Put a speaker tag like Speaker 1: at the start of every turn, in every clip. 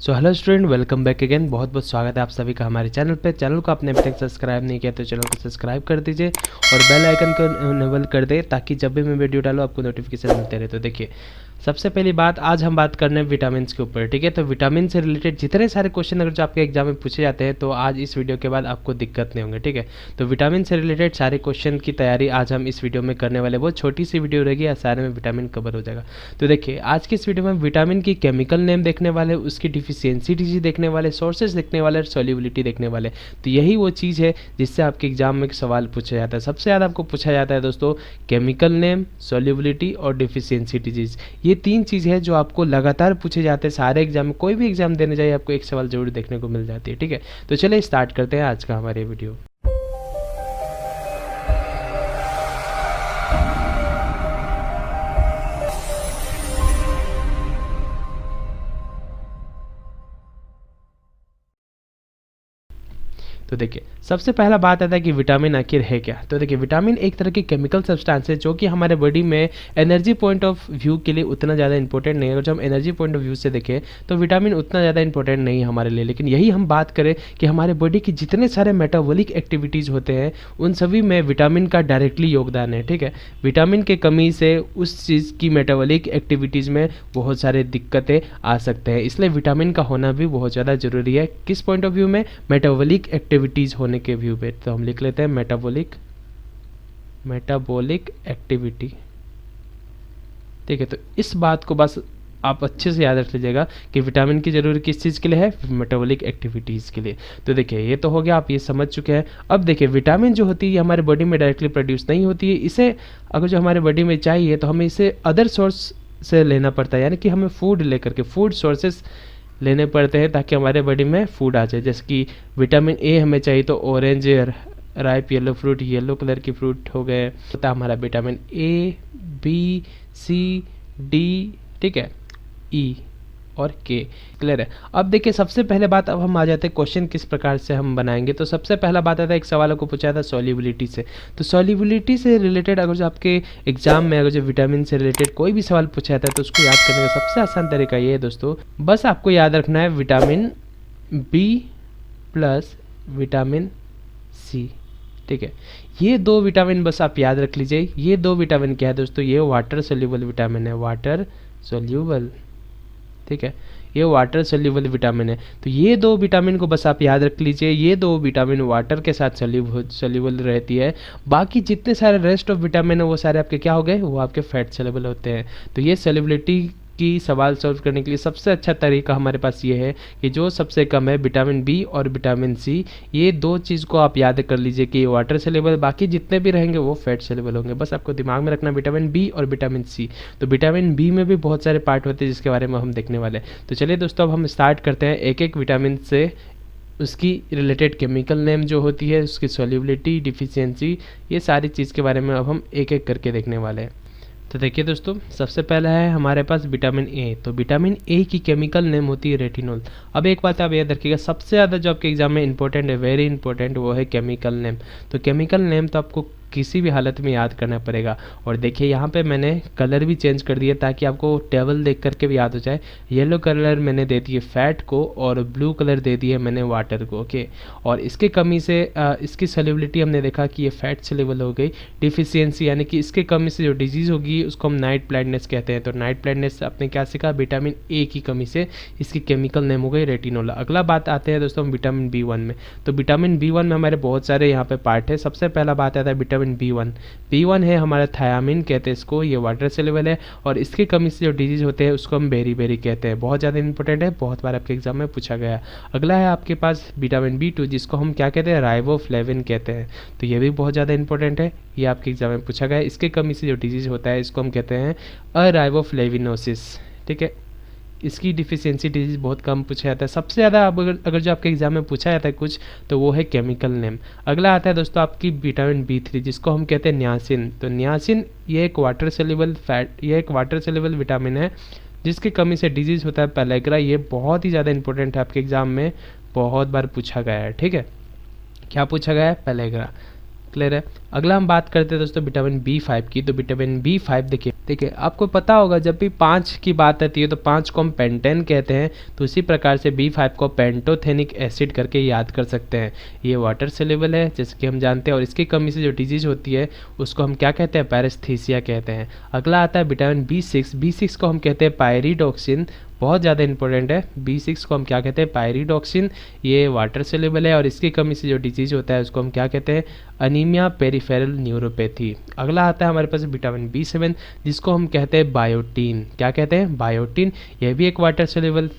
Speaker 1: So hello student, welcome back again. बहुत बहुत स्वागत है आप सभी का हमारे चैनल पे। चैनल को आपने अभी तक सब्सक्राइब नहीं किया तो चैनल को सब्सक्राइब कर दीजिए और बेल आइकन को इनेबल कर दे ताकि जब भी मैं वीडियो डालूँ आपको नोटिफिकेशन मिलते रहे। तो देखिए, सबसे पहली बात, आज हम बात करने हैं विटामिन के ऊपर। ठीक है, तो विटामिन से रिलेटेड जितने सारे क्वेश्चन अगर जो आपके एग्जाम में पूछे जाते हैं तो आज इस वीडियो के बाद आपको दिक्कत नहीं होंगे। ठीक है, तो विटामिन से रिलेटेड सारे क्वेश्चन की तैयारी आज हम इस वीडियो में करने वाले। बहुत छोटी सी वीडियो रहेगी, सारे में विटामिन कवर हो जाएगा। तो देखिए, आज की इस वीडियो में विटामिन की केमिकल नेम देखने वाले, उसकी डिफिशियंसी डिजीज देखने वाले, सोर्सेज देखने वाले और सॉल्युबिलिटी देखने वाले। तो यही वो चीज़ है जिससे आपके एग्जाम में सवाल पूछा जाता है। सबसे ज़्यादा आपको पूछा जाता है दोस्तों केमिकल नेम, सॉल्युबिलिटी और डिफिशियंसी डिजीज। ये तीन चीज़ है जो आपको लगातार पूछे जाते हैं सारे एग्जाम में। कोई भी एग्जाम देने जाइए आपको एक सवाल जरूर देखने को मिल जाती है। ठीक है, तो चलिए स्टार्ट करते हैं आज का हमारे वीडियो। तो देखिए, सबसे पहला बात आता है कि विटामिन आखिर है क्या। तो देखिए, विटामिन एक तरह की केमिकल सब्सटेंस है जो कि हमारे बॉडी में एनर्जी पॉइंट ऑफ व्यू के लिए उतना ज़्यादा इंपॉर्टेंट नहीं है। अगर जो हम एनर्जी पॉइंट ऑफ व्यू से देखें तो विटामिन उतना ज़्यादा इंपॉर्टेंट नहीं है हमारे लिए। लेकिन यही हम बात करें कि हमारे बॉडी की जितने सारे मेटाबॉलिक एक्टिविटीज़ होते हैं उन सभी में विटामिन का डायरेक्टली योगदान है। ठीक है, विटामिन के कमी से उस चीज़ की मेटाबॉलिक एक्टिविटीज़ में बहुत सारे दिक्कतें आ सकते हैं। इसलिए विटामिन का होना भी बहुत ज़्यादा ज़रूरी है। किस पॉइंट ऑफ व्यू में? मेटाबॉलिक एक्टिविटीज़ होने के व्यू पे। तो हम लिख लेते हैं मेटाबॉलिक एक्टिविटी। ठीक है, तो इस बात को बस आप अच्छे से याद रख लीजिएगा कि विटामिन की जरूरत किस चीज़ के लिए है? मेटाबॉलिक एक्टिविटीज़ के लिए। तो देखिए, ये तो हो गया, आप ये समझ चुके हैं। अब देखिए, विटामिन जो होती है हमारे बॉडी में डायरेक्टली प्रोड्यूस नहीं होती है। इसे अगर जो हमारे बॉडी में चाहिए तो हमें इसे अदर सोर्स से लेना पड़ता है, यानी कि हमें फूड लेकर के फूड सोर्सेस लेने पड़ते हैं ताकि हमारे बॉडी में फूड आ जाए। जैसे कि विटामिन ए हमें चाहिए तो orange, ripe yellow fruit, yellow colour की फ्रूट हो गए। होता है हमारा vitamin A, B, C, D, ठीक है, ई और के। क्लियर है? अब देखिए, सबसे पहले बात, अब हम आ जाते हैं क्वेश्चन किस प्रकार से हम बनाएंगे। तो सबसे पहला बात आता है, एक सवाल को पूछा था सॉल्युबिलिटी से। तो सॉल्युबिलिटी से रिलेटेड अगर जो आपके एग्जाम में अगर जो विटामिन से रिलेटेड कोई भी सवाल पूछा जाता है तो उसको याद करने का सबसे आसान तरीका ये है दोस्तों, बस आपको याद रखना है vitamin B plus vitamin C. ठीक है, ये दो विटामिन बस आप याद रख लीजिए। ये दो विटामिन क्या है दोस्तों? ये वाटर सोल्यूबल विटामिन है, वाटर सोल्यूबल। ठीक है, ये वाटर सोल्यूबल विटामिन है। तो ये दो विटामिन को बस आप याद रख लीजिए। ये दो विटामिन वाटर के साथ सोल्यूबल रहती है। बाकी जितने सारे रेस्ट ऑफ विटामिन है वो सारे आपके क्या हो गए? वो आपके फैट सोल्यूबल होते हैं। तो ये सोल्यूबिलिटी की सवाल सॉल्व करने के लिए सबसे अच्छा तरीका हमारे पास ये है कि जो सबसे कम है विटामिन बी और विटामिन सी, ये दो चीज़ को आप याद कर लीजिए कि ये वाटर सोल्यूबल, बाकी जितने भी रहेंगे वो फैट सोल्यूबल होंगे। बस आपको दिमाग में रखना विटामिन बी और विटामिन सी। तो विटामिन बी में भी बहुत सारे पार्ट होते हैं जिसके बारे में हम देखने वाले हैं। तो चलिए दोस्तों, अब हम स्टार्ट करते हैं एक एक विटामिन से, उसकी रिलेटेड केमिकल नेम जो होती है, उसकी सॉल्युबिलिटी, डिफिशियंसी, ये सारी चीज़ के बारे में अब हम एक एक करके देखने वाले हैं। तो देखिए दोस्तों, सबसे पहला है हमारे पास विटामिन ए। तो विटामिन ए की केमिकल नेम होती है रेटिनॉल। अब एक बात आप याद रखिएगा, सबसे ज़्यादा जो आपके एग्जाम में इंपॉर्टेंट है, वेरी इंपॉर्टेंट, वो है केमिकल नेम। तो केमिकल नेम तो आपको किसी भी हालत में याद करना पड़ेगा। और देखिए, यहाँ पे मैंने कलर भी चेंज कर दिया ताकि आपको टेबल देख करके भी याद हो जाए। येलो कलर मैंने दे दिए फैट को और ब्लू कलर दे दिए मैंने वाटर को। ओके, और इसके कमी से इसकी सोल्युबिलिटी हमने देखा कि ये फैट सोल्यूबल हो गई। डिफिशियंसी यानी कि इसके कमी से जो डिजीज़ होगी उसको हम नाइट ब्लाइंडनेस कहते हैं। तो नाइट ब्लाइंडनेस आपने क्या सीखा? विटामिन ए की कमी से इसकी केमिकल नेम हो गई रेटिनोल। अगला बात आते हैं दोस्तों विटामिन बी वन में। तो विटामिन बी वन में हमारे बहुत सारे यहाँ पे पार्ट है। सबसे पहला बात आता है विटामिन बी वन है हमारा थायामिन कहते हैं इसको, ये वाटर सोल्यूबल है और इसकी कमी से जो डिजीज होते हैं उसको हम बेरी कहते हैं। बहुत ज़्यादा इंपॉर्टेंट है, बहुत बार आपके एग्जाम में पूछा गया। अगला है आपके पास विटामिन बी टू, जिसको हम क्या कहते हैं? राइबोफ्लेविन कहते हैं। तो ये भी बहुत ज़्यादा इंपॉर्टेंट है, ये आपके एग्जाम में पूछा गया है। इसके कमी से जो डिजीज होता है इसको हम कहते हैं अराइबोफ्लेविनोसिस। ठीक है, इसकी डिफिशियंसी डिजीज बहुत कम पूछा जाता है। सबसे ज़्यादा अगर जो आपके एग्जाम में पूछा जाता है कुछ तो वो है केमिकल नेम। अगला आता है दोस्तों आपकी विटामिन बी थ्री, जिसको हम कहते हैं नियासिन। तो नियासिन ये एक वाटर सोल्यूबल फैट, ये एक वाटर सोल्यूबल विटामिन है जिसकी कमी से डिजीज होता है पेलेग्रा। ये बहुत ही ज़्यादा इंपॉर्टेंट है, आपके एग्जाम में बहुत बार पूछा गया है। ठीक है, क्या पूछा गया है? पेलेग्रा। क्लियर है। अगला हम बात करते हैं दोस्तों विटामिन B5 की। तो विटामिन B5 देखिए आपको पता होगा जब भी 5 की बात आती है तो 5 को हम पेंटेन कहते हैं, तो उसी प्रकार से B5 को पेंटोथेनिक एसिड करके याद कर सकते हैं। ये वाटर सेलेबल है जैसे कि हम जानते हैं, और इसकी कमी से जो डिजीज होती है उसको हम क्या कहते हैं, पैरेस्थीसिया कहते हैं। अगला आता है विटामिन B6 को हम कहते हैं पायरिडोक्सिन, बहुत ज़्यादा इंपॉर्टेंट है। B6 को हम क्या कहते हैं, पायरिडोक्सिन, ये वाटर सेलेबल है और इसकी कमी से जो डिजीज होता है उसको हम क्या कहते हैं, अनीमिया पेरिफेरल न्यूरोपैथी। अगला आता है हमारे पास विटामिन B7 जिसको हम कहते हैं बायोटीन, क्या कहते हैं, बायोटीन। यह भी एक वाटर सेलेबल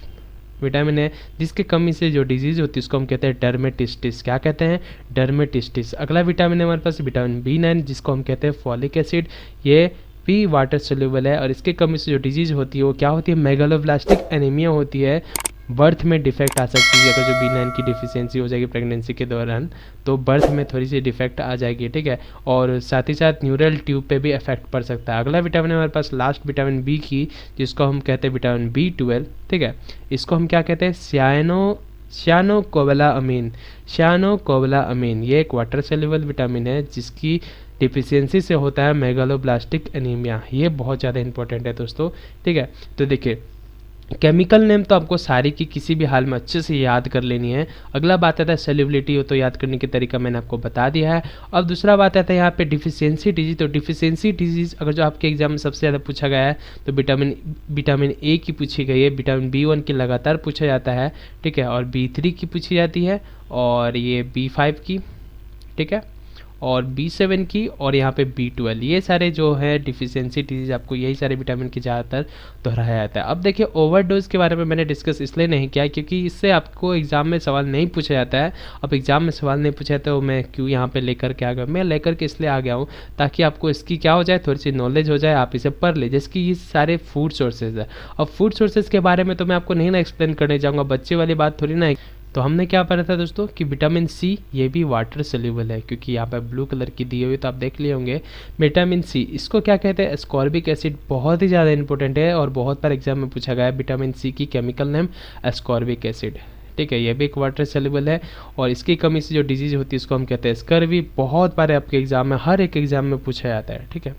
Speaker 1: विटामिन है जिसकी कमी से जो डिजीज होती है उसको हम कहते हैं डर्मेटिस्टिस, क्या कहते हैं, डर्मेटिस्टिस। अगला विटामिन है हमारे पास विटामिन B9 जिसको हम कहते हैं फॉलिक एसिड, ये भी वाटर सोल्यूबल है और इसकी कमी से जो डिजीज होती है वो क्या होती है, मेगालोब्लास्टिक एनीमिया होती है। बर्थ में डिफेक्ट आ सकती है, अगर जो B9 की डिफिशियंसी हो जाएगी प्रेगनेंसी के दौरान तो बर्थ में थोड़ी सी डिफेक्ट आ जाएगी, ठीक है। और साथ ही साथ न्यूरल ट्यूब पे भी इफेक्ट पड़ सकता है। अगला विटामिन है हमारे पास लास्ट विटामिन बी की जिसको हम कहते हैं विटामिन B12, ठीक है। इसको हम क्या कहते हैं, श्यानोकोबालामीन, ये एक वाटर सेल्युबल विटामिन है जिसकी डिफिशियंसी से होता है मेगालोब्लास्टिक एनीमिया। ये बहुत ज़्यादा इंपॉर्टेंट है दोस्तों, ठीक है। तो देखिए केमिकल नेम तो आपको सारी की किसी भी हाल में अच्छे से याद कर लेनी है। अगला बात आता है सेल्युबिलिटी, हो तो याद करने की तरीका मैंने आपको बता दिया है। अब दूसरा बात आता है यहाँ पे डिफिशियंसी डिजीज। तो डिफिशियंसी डिजीज अगर जो आपके एग्जाम में सबसे ज़्यादा पूछा गया है तो विटामिन ए की पूछी गई है, विटामिन B1 की लगातार पूछा जाता है, ठीक है, और B3 की पूछी जाती है, और ये B5 की, ठीक है, और B7 की, और यहाँ पे B12। ये सारे जो है डिफिशियंसी डिजीज आपको यही सारे विटामिन की ज़्यादातर दोहराया जाता है। अब देखिए ओवरडोज के बारे में मैंने डिस्कस इसलिए नहीं किया क्योंकि इससे आपको एग्जाम में सवाल नहीं पूछा जाता है। अब एग्जाम में सवाल नहीं पूछा जाता तो मैं क्यों यहाँ पे लेकर के आ गया, मैं लेकर के इसलिए आ गया हूँ ताकि आपको इसकी क्या हो जाए, थोड़ी सी नॉलेज हो जाए, आप इसे पढ़ ले। जैसे कि ये सारे फूड सोर्सेज है। अब फूड सोर्सेज के बारे में तो मैं आपको नहीं ना एक्सप्लेन करने जाऊँगा, बच्चे वाली बात थोड़ी ना है। तो हमने क्या पढ़ा था दोस्तों कि विटामिन C ये भी वाटर सोल्यूबल है, क्योंकि यहाँ पर ब्लू कलर की दी हुई तो आप देख लिए होंगे। विटामिन C इसको क्या कहते हैं, एस्कॉर्बिक एसिड, बहुत ही ज़्यादा इंपॉर्टेंट है और बहुत बार एग्जाम में पूछा गया है। विटामिन C की केमिकल नेम एस्कॉर्बिक एसिड, ठीक है, ये भी एक वाटर सोल्यूबल है और इसकी कमी से जो डिजीज होती है उसको हम कहते हैं स्कर्वी। बहुत बार आपके एग्जाम में, हर एक एग्जाम में पूछा जाता है, ठीक है।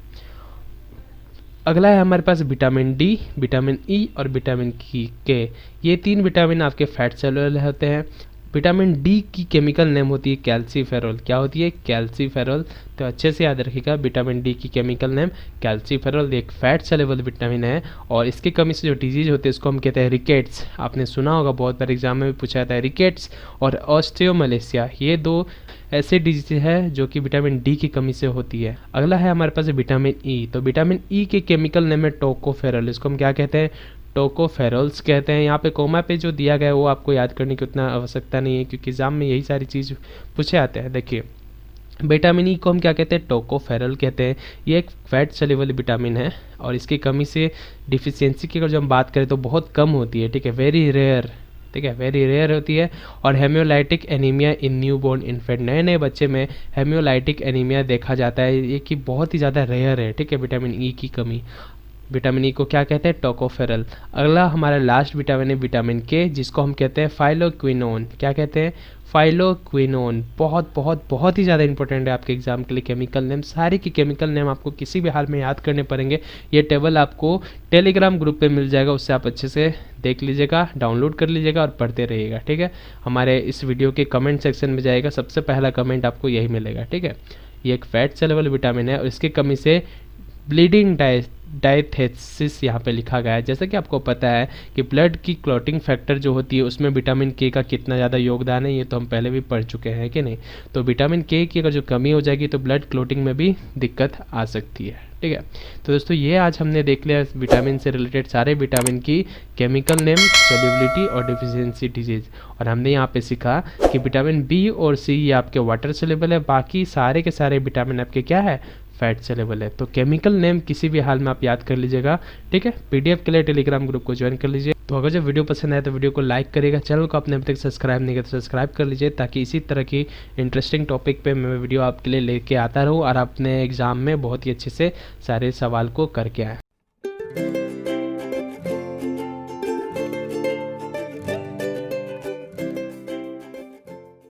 Speaker 1: अगला है हमारे पास विटामिन D, विटामिन E और विटामिन के। ये तीन विटामिन आपके फैट सेलुलर होते हैं। विटामिन D की केमिकल नेम होती है कैल्सीफेरॉल, क्या होती है, कैल्सीफेरॉल। तो अच्छे से याद रखिएगा, विटामिन D की केमिकल नेम कैल्सीफेरॉल, एक फैट सेलेबल विटामिन है और इसकी कमी से जो डिजीज होती है उसको हम कहते हैं रिकेट्स। आपने सुना होगा, बहुत बार एग्जाम में भी पूछा जाता है, रिकेट्स और ऑस्टियोमलेशिया, ये दो ऐसे डिजीज है जो कि विटामिन D की कमी से होती है। अगला है हमारे पास विटामिन E। तो विटामिन E के केमिकल नेम है टोकोफेरॉल, इसको हम क्या कहते हैं, टोकोफेरॉल्स कहते हैं। यहाँ पे कोमा पे जो दिया गया है वो आपको याद करने की उतना आवश्यकता नहीं है क्योंकि एग्जाम में यही सारी चीज़ पूछे आते हैं। देखिए विटामिन E को हम क्या कहते हैं, टोकोफेरॉल कहते हैं। ये एक फैट सेल्युबल विटामिन है और इसकी कमी से डिफिशियंसी की अगर जो हम बात करें तो बहुत कम होती है, ठीक है, वेरी रेयर, ठीक है, वेरी रेयर होती है। और हेमियोलाइटिक एनीमिया इन न्यूबॉर्न इन्फेंट, नए नए बच्चे में हेमियोलाइटिक एनीमिया देखा जाता है, ये कि बहुत ही ज़्यादा रेयर है, ठीक है, विटामिन E की कमी। विटामिन E को क्या कहते हैं, टोकोफेरॉल। अगला हमारा लास्ट विटामिन है विटामिन K जिसको हम कहते हैं फाइलोक्विनोन, क्या कहते हैं, फाइलोक्विनोन। बहुत बहुत बहुत ही ज़्यादा इंपॉर्टेंट है आपके एग्जाम के लिए केमिकल नेम। सारी की केमिकल नेम आपको किसी भी हाल में याद करने पड़ेंगे। ये टेबल आपको टेलीग्राम ग्रुप पे मिल जाएगा, उससे आप अच्छे से देख लीजिएगा, डाउनलोड कर लीजिएगा और पढ़ते रहिएगा, ठीक है। हमारे इस वीडियो के कमेंट सेक्शन में जाएगा, सबसे पहला कमेंट आपको यही मिलेगा, ठीक है। ये एक फैट सेलेबल विटामिन है और इसकी कमी से ब्लीडिंग डायथेसिस यहाँ पे लिखा गया है। जैसा कि आपको पता है कि ब्लड की क्लॉटिंग फैक्टर जो होती है उसमें विटामिन K का कितना ज़्यादा योगदान है, ये तो हम पहले भी पढ़ चुके हैं कि नहीं। तो विटामिन K की अगर जो कमी हो जाएगी तो ब्लड क्लॉटिंग में भी दिक्कत आ सकती है, ठीक है। तो दोस्तों ये आज हमने देख लिया विटामिन से रिलेटेड सारे विटामिन की केमिकल नेम, सोल्युबिलिटी और डिफिशियंसी डिजीज। और हमने यहाँ पे सीखा कि विटामिन B और C ये आपके वाटर सोल्युबल है, बाकी सारे के सारे विटामिन आपके क्या है, फैट सेलेबल है। तो केमिकल नेम किसी भी हाल में आप याद कर लीजिएगा, ठीक है। PDF के लिए टेलीग्राम ग्रुप को ज्वाइन कर लीजिए। तो अगर जब वीडियो पसंद आए तो वीडियो को लाइक करिएगा, चैनल को आपने अभी तक सब्सक्राइब नहीं किया तो सब्सक्राइब कर लीजिए ताकि इसी तरह की इंटरेस्टिंग टॉपिक पे मैं वीडियो आपके लिए लेके आता रहूँ और अपने एग्जाम में बहुत ही अच्छे से सारे सवाल को करके आए।